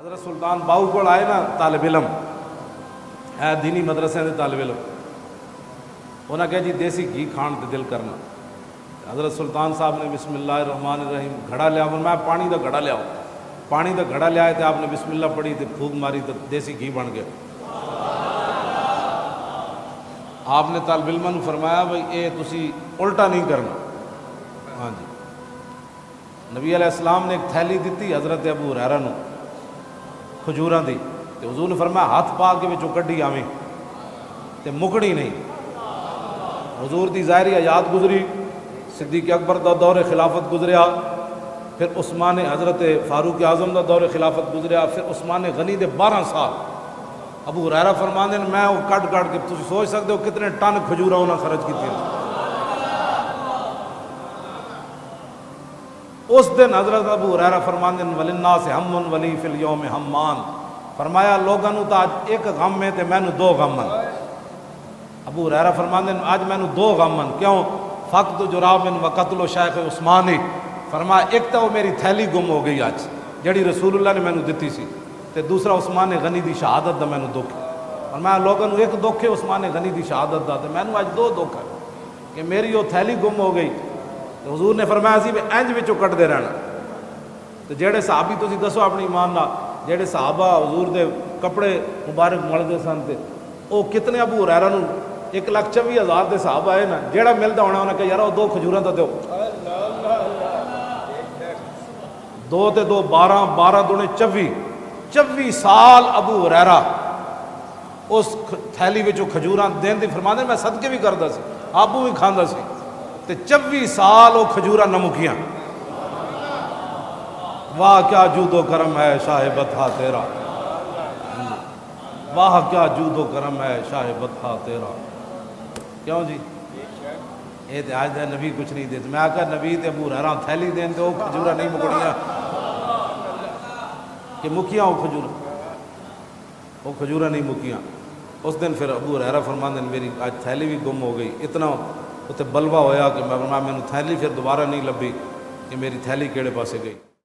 حضرت سلطان باہو کو آئے نا طالب علم ہے دینی مدرسے دے طالب علم، انہاں کہا جی دیسی گھی کھان تے دل کرنا۔ حضرت سلطان صاحب نے بسم اللہ الرحمن الرحیم گھڑا لیا، میں پانی دا گھڑا لیا، پانی دا گھڑا لیا تے آپ نے بسم اللہ پڑھی تے پھوک ماری تے دیسی گھی بن گیا۔ آپ نے طالب علم نے فرمایا بھئی اے تسی الٹا نہیں کرنا۔ ہاں جی، نبی علیہ السلام نے ایک تھیلی دیتی حضرت ابو ہریرہ نو کھجوراں دی، تے حضور نے فرمایا ہاتھ پا کے وچوں کڈی آویں تے مکڑی نہیں۔ حضور دی ظاہری حیات گزری، صدیق اکبر دا دور خلافت گزریا، پھر عثمان حضرت فاروق اعظم دا دور خلافت گزریا، پھر عثمان غنی دے 12 سال۔ ابو ہریرہ فرماندے نے میں وہ کٹ کے تسی سوچ سکتے ہو کتنے ٹن کھجوراں انہاں خرچ کیتی۔ اس دن حضرت ابو ہریرہ فرماندے نے وللناس ہم ولی فی الیوم ہمان، فرمایا لوگاں نو تا اج ایک غم ہے تے مینوں دو غم ہیں۔ ابو ہریرہ فرماندے نے اج مینوں دو غم ہیں، کیوں؟ فقد جراب و قتل شیخ عثمانی، فرمایا ایک تو میری تھیلی گم ہو گئی اج جڑی رسول اللہ نے مینوں دتی سی، تے دوسرا عثمان غنی دی شہادت دا مینوں دکھ ہے۔ فرمایا لوگاں نو ایک دکھ ہے عثمان غنی دی شہادت دا، تے مینوں اج دو دکھ ہے کہ میری وہ تھیلی گم ہو گئی۔ تو حضور نے فرمایا سی بھی انج وچوں کٹدے رہنا۔ تو جڑے صحابی تسی دسو اپنی ایمان نال جڑے صحابہ حضور دے کپڑے مبارک ملدے سن تے او کتنے ابو ہریرہ نو 1,24,000 دے صحابہ آئے نا، جیڑا ملدا ہونا انہاں کہ یار وہ دو کھجوراں تے دیو، دو تے دو 12 12 دونے 24 سال ابو ہریرہ اس تھیلی وچوں کھجوراں دین دی فرماندے میں صدقے بھی کردا سی، آپو بھی کھاندا سی، تے 24 سال وہ کھجوراں نہ مکیاں۔ واہ کیا جود و کرم ہے شاہ بطحہ تیرا، واہ کیا جود و کرم ہے شاہ بطحہ تیرا۔ کیوں جی اے تے آج دا نبی کچھ نہیں دیتے، میں آکا نبی تے ابو ہریرہ تھیلی دین تے وہ کھجوراں نہیں مکڑیاں کہ مکیاں وہ کھجوراں نہیں مکیاں۔ اس دن پھر ابو ہریرہ فرماندے میری آج تھیلی بھی گم ہو گئی، اتنا اتنے بلوا ہویا کہ میں تھیلی پھر دوبارہ نہیں لبھی کہ میری تھیلی کیڑے پاسے گئی۔